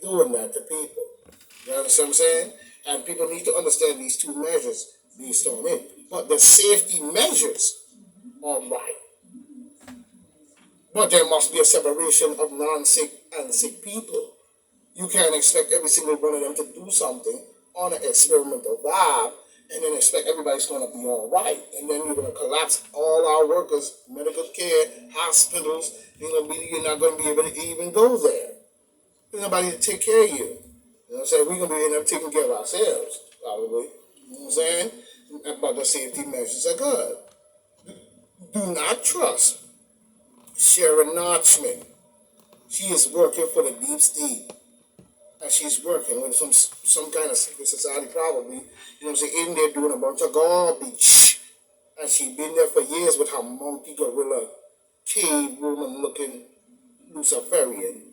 doing that to people. You understand what I'm saying? And people need to understand these two measures based on it. But the safety measures are right. But there must be a separation of non-sick and sick people. You can't expect every single one of them to do something on an experimental vibe and then expect everybody's going to be all right. And then you're going to collapse all our workers, medical care, hospitals. You're not going to be able to even go there. There's nobody to take care of you. You know what I'm saying? We're going to be end up taking care of ourselves, probably. You know what I'm saying? But the safety measures are good. Do not trust Sharon Notchman. She is working for the deep state. And she's working with some kind of secret society, probably. You know what I'm saying? In there doing a bunch of garbage. And she's been there for years with her monkey gorilla, cave woman looking Luciferian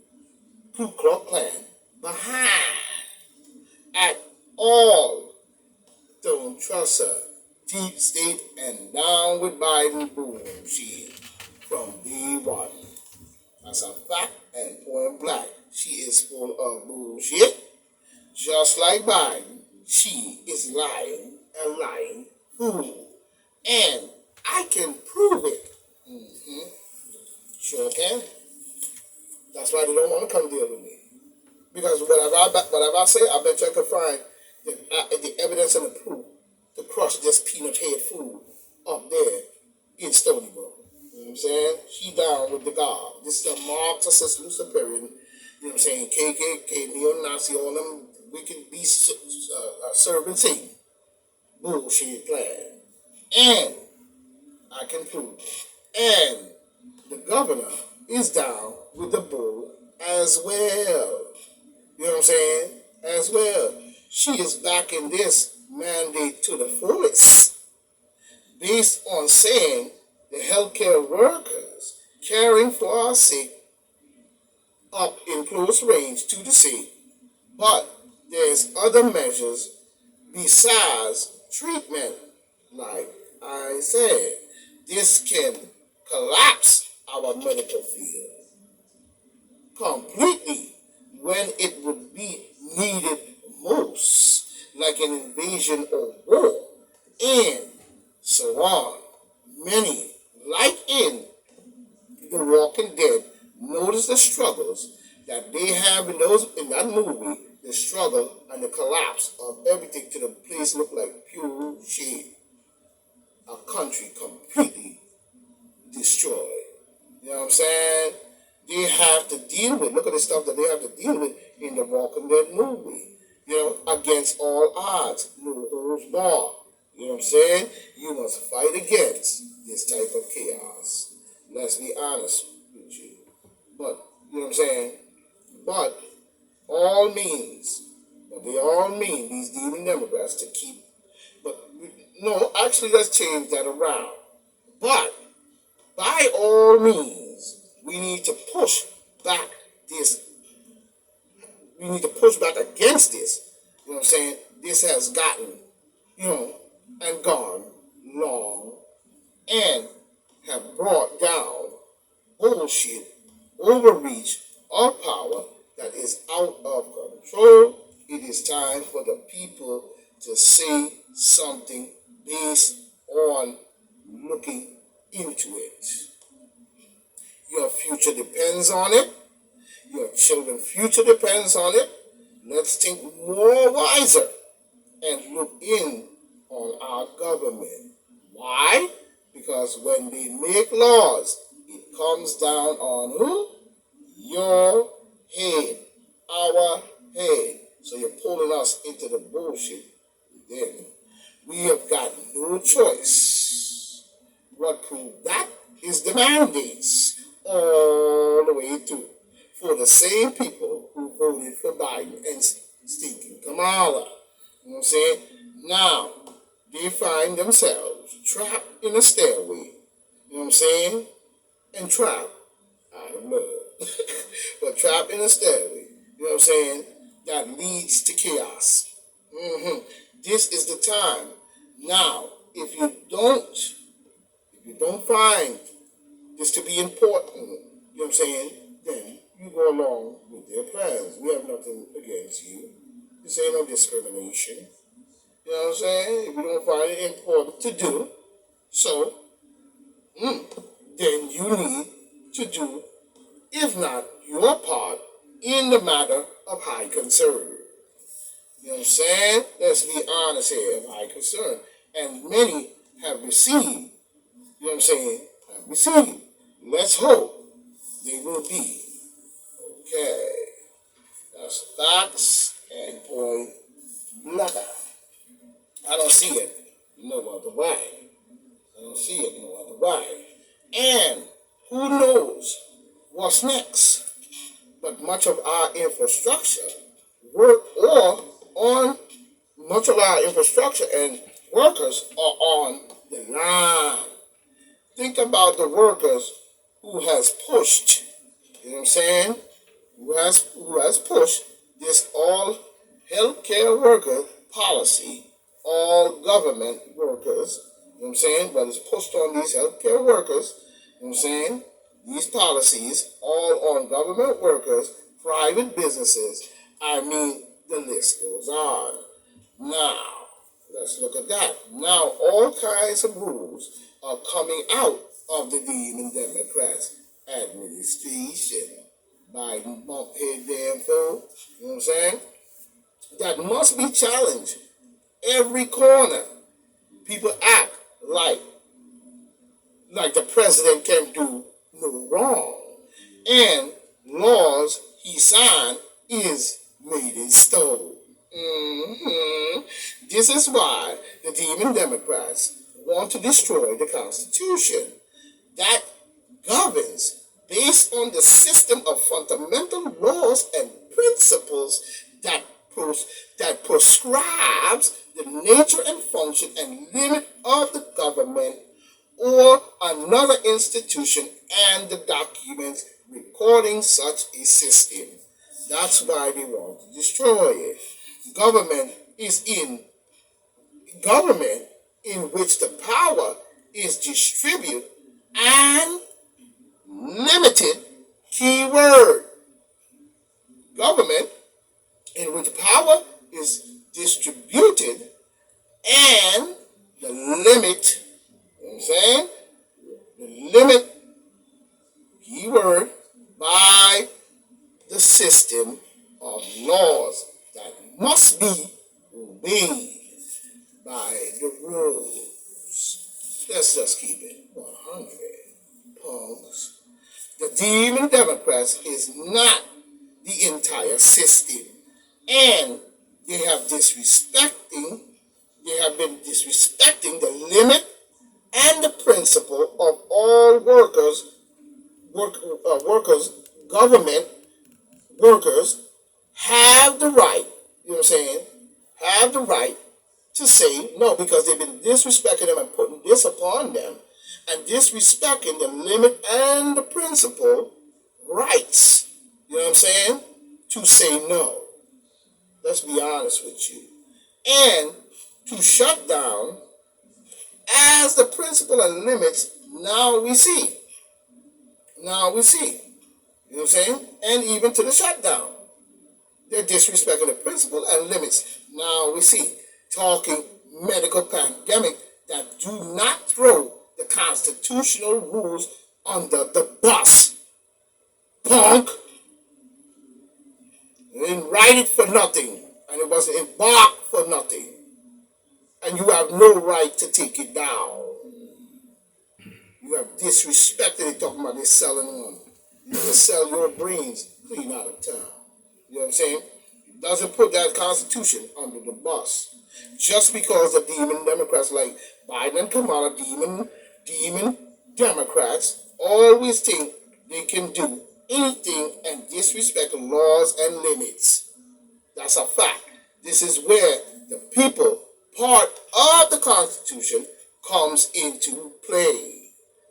Ku Klux Klan behind at all. Don't trust her. Deep state and down with Biden bullshit from day one. That's a fact and point blank. She is full of bullshit. Just like Biden, she is lying and lying fool. And I can prove it. Sure can. That's why they don't want to come deal with me. Because whatever I say, I bet you I can find the evidence and the proof to crush this peanut head fool up there in Stony Brook. You know what I'm saying? She down with the God. This is a Marxist Luciferian, you know what I'm saying, KKK, neo-Nazi, all them wicked beasts serving Satan. Bullshit plan. And I can prove it. And the governor is down with the bull as well. You know what I'm saying? As well. She is backing this mandate to the fullest, based on saying the healthcare workers caring for our sick up in close range to the sick, but there's other measures besides treatment. Like I said, this can collapse our medical field completely when it would be needed most, like an invasion or war, and so on. Many, like in The Walking Dead, notice the struggles that they have in that movie, the struggle and the collapse of everything to the place look like pure shit. A country completely destroyed. You know what I'm saying? They have to deal with, look at the stuff that they have to deal with in the Walking Dead movie. You know, against all odds, no holds barred. You know what I'm saying? You must fight against this type of chaos. Let's be honest with you. But, you know what I'm saying? But all means, but they all mean, these demon Democrats, to keep, but no, actually let's change that around. But by all means, we need to push back this. We need to push back against this. You know what I'm saying? This has gotten, you know, and gone long and have brought down bullshit, overreach of power that is out of control. It is time for the people to say something based on looking into it. Your future depends on it. Your children's future depends on it. Let's think more wiser and look in on our government. Why? Because when they make laws, it comes down on who? Your head, our head. So you're pulling us into the bullshit. Then we have got no choice. What proved that is the mandates all the way through for the same people who voted for Biden and stinking Kamala. You know what I'm saying? Now, they find themselves trapped in a stairway. You know what I'm saying? And trapped out of love. But trapped in a stairway. You know what I'm saying? That leads to chaos. This is the time. Now, if you don't find this to be important, you know what I'm saying, then you go along with their plans. We have enough nothing against you. This ain't no discrimination. You know what I'm saying? If you don't find it important to do, so then you need to do, if not your part, in the matter of high concern. You know what I'm saying? Let's be honest here, of high concern. And many have received, you know what I'm saying, have received. Let's hope they will be. Okay. That's facts and point blank. I don't see it no other way. I don't see it no other way. And who knows what's next? But much of our infrastructure work or on much of our infrastructure and workers are on the line. Think about the workers who has pushed, you know what I'm saying? Who has pushed this all healthcare worker policy, all government workers, you know what I'm saying? But it's pushed on these healthcare workers, you know what I'm saying? These policies, all on government workers, private businesses. I mean, the list goes on. Now, let's look at that. Now, all kinds of rules are coming out of the Demon Democrats administration. Biden bumphead damn fool, you know what I'm saying? That must be challenged. Every corner, people act like the president can do no wrong. And laws he signed is made in stone. This is why the Demon Democrats want to destroy the Constitution that governs based on the system of fundamental laws and principles that prescribes the nature and function and limit of the government or another institution and the documents recording such a system. That's why they want to destroy it. Government in which the power is distributed and limited. Keyword. Government in which power is distributed and the limit, you know what I'm saying? The limit, keyword, by the system of laws that must be obeyed by the rules. Let's just keep it 100. Punks. The Demon Democrats is not the entire system. And they have been disrespecting the limit and the principle of all government workers have the right, you know what I'm saying, have the right to say no, because they've been disrespecting them and putting this upon them and disrespecting the limit and the principle rights, you know what I'm saying, to say no. Let's be honest with you. And to shut down as the principle and limits, now we see. Now we see. You know what I'm saying? And even to the shutdown. They're disrespecting the principle and limits. Now we see. Talking medical pandemic that do not throw the constitutional rules under the bus. Punk. You didn't write it for nothing. And it wasn't embarked for nothing. And you have no right to take it down. You have disrespected it, talking about this selling one. You can sell your brains clean out of town. You know what I'm saying? It doesn't put that Constitution under the bus. Just because the Demon Democrats like Biden and Kamala, demon Democrats, always think they can do anything and disrespect laws and limits. That's a fact. This is where the people part of the Constitution comes into play.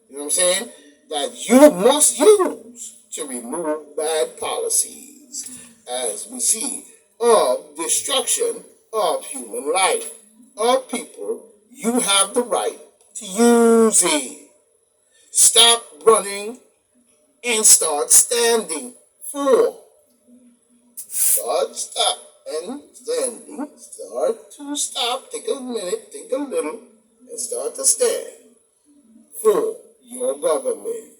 You know what I'm saying? That you must use to remove bad policies, as we see, of destruction of human life, of people. You have the right to use it. Stop running and start standing for. Start stop and standing, start to stop, take a minute, think a little, and start to stand for your government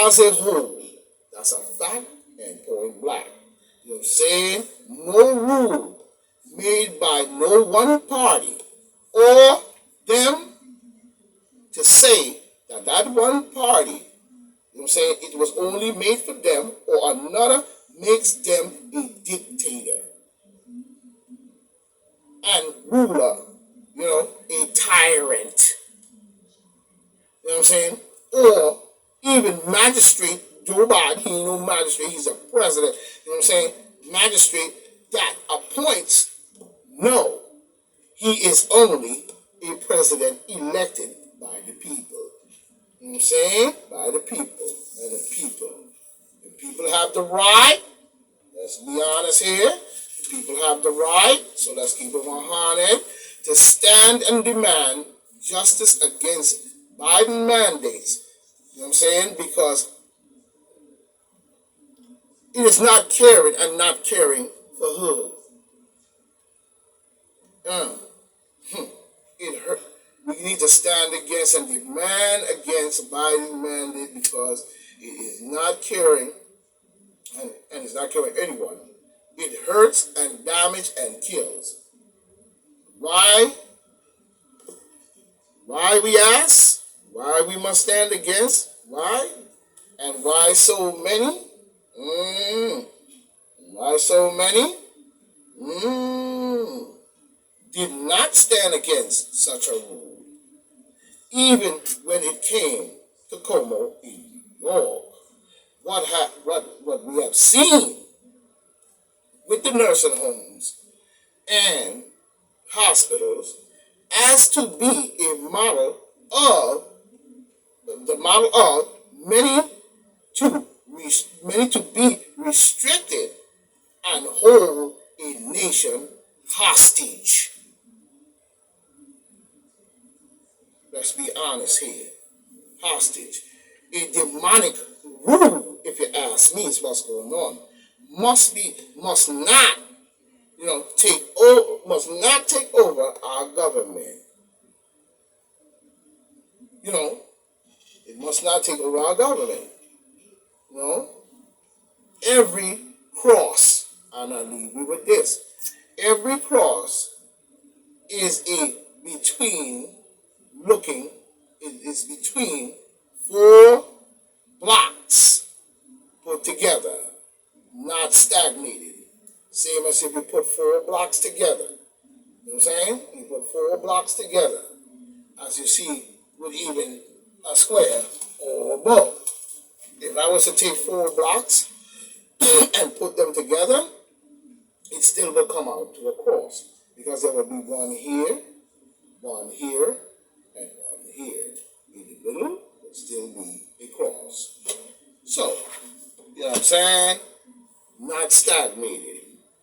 as a whole. That's a fact and point blank. You know what I'm saying? No rule made by no one party or them to say that that one party, you know what I'm saying, it was only made for them or another makes them a dictator and ruler, a tyrant. You know what I'm saying? Or even magistrate, Joe Biden, he ain't no magistrate, he's a president, you know what I'm saying? Magistrate that appoints, no, he is only a president elected by the people. You know what I'm saying? By the people. And the people. The people have the right, let's be honest here, the people have the right, so let's keep it 100, to stand and demand justice against Biden mandates. You know what I'm saying? Because it is not caring and not caring for who. It hurt. We need to stand against and demand against Biden mandate because it is not caring and it's not killing anyone. It hurts and damages and kills. Why? Why we ask? Why we must stand against? Why? And why so many? Why so many? Did not stand against such a rule, even when it came to Como in New York. What we have seen with the nursing homes and hospitals as to be a model of many to be restricted and hold a nation hostage. Let's be honest here. Hostage. A demonic rule, if you ask me, is what's going on. Must not take over our government. It must not take over our government. Every cross, and I'll leave you with this. Every cross is between four blocks put together, not stagnated. Same as if you put 4 blocks together. You know what I'm saying? You put 4 blocks together, as you see with even a square or a bow. If I was to take 4 blocks and put them together, it still will come out to a cross. Because there will be one here, and one here. In the middle would still be a cross. So, you know what I'm saying? Not stagnated.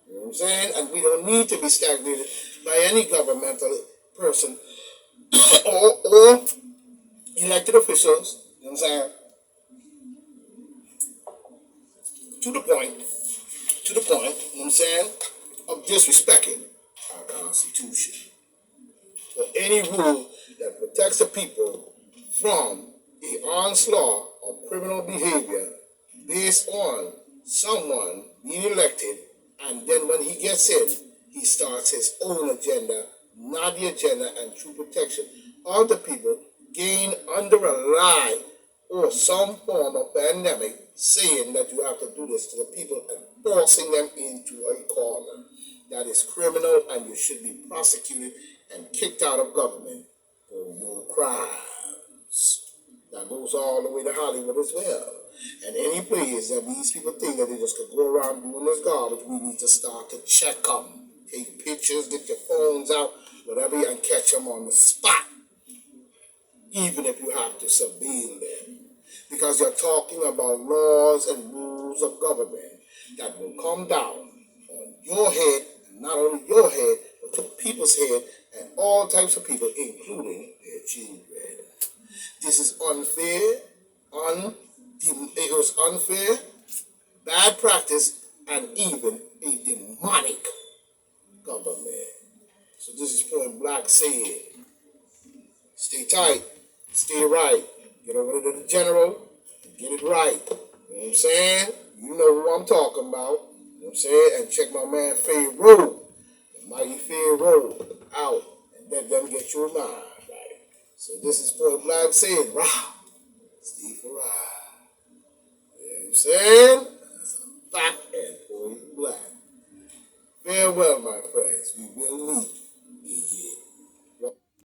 You know what I'm saying? And we don't need to be stagnated by any governmental person or elected officials. You know what I'm saying? To the point, you know what I'm saying, of disrespecting our Constitution. Or any rule that protects the people from the onslaught of criminal behavior based on someone being elected, and then when he gets in, he starts his own agenda, not the agenda and true protection of the people gained under a lie or some form of pandemic saying that you have to do this to the people and forcing them into a corner. That is criminal, and you should be prosecuted and kicked out of government for your crimes. That goes all the way to Hollywood as well. And any place that these people think that they just could go around doing this garbage, we need to start to check them. Take pictures, get your phones out, whatever, and catch them on the spot. Even if you have to surveil them. Because you're talking about laws and rules of government that will come down on your head, and not only your head, but to people's head, and all types of people, including their children. This is unfair, it was unfair, bad practice, and even a demonic government. So this is Point Black saying, stay tight, stay right, get over to the general, get it right. You know what I'm saying? You know who I'm talking about. You know what I'm saying? And check my man Pharaoh, Mighty Pharaoh, out, and let them get your mind right. So this is Point Black saying, rah, stay for ride. You know what I'm saying?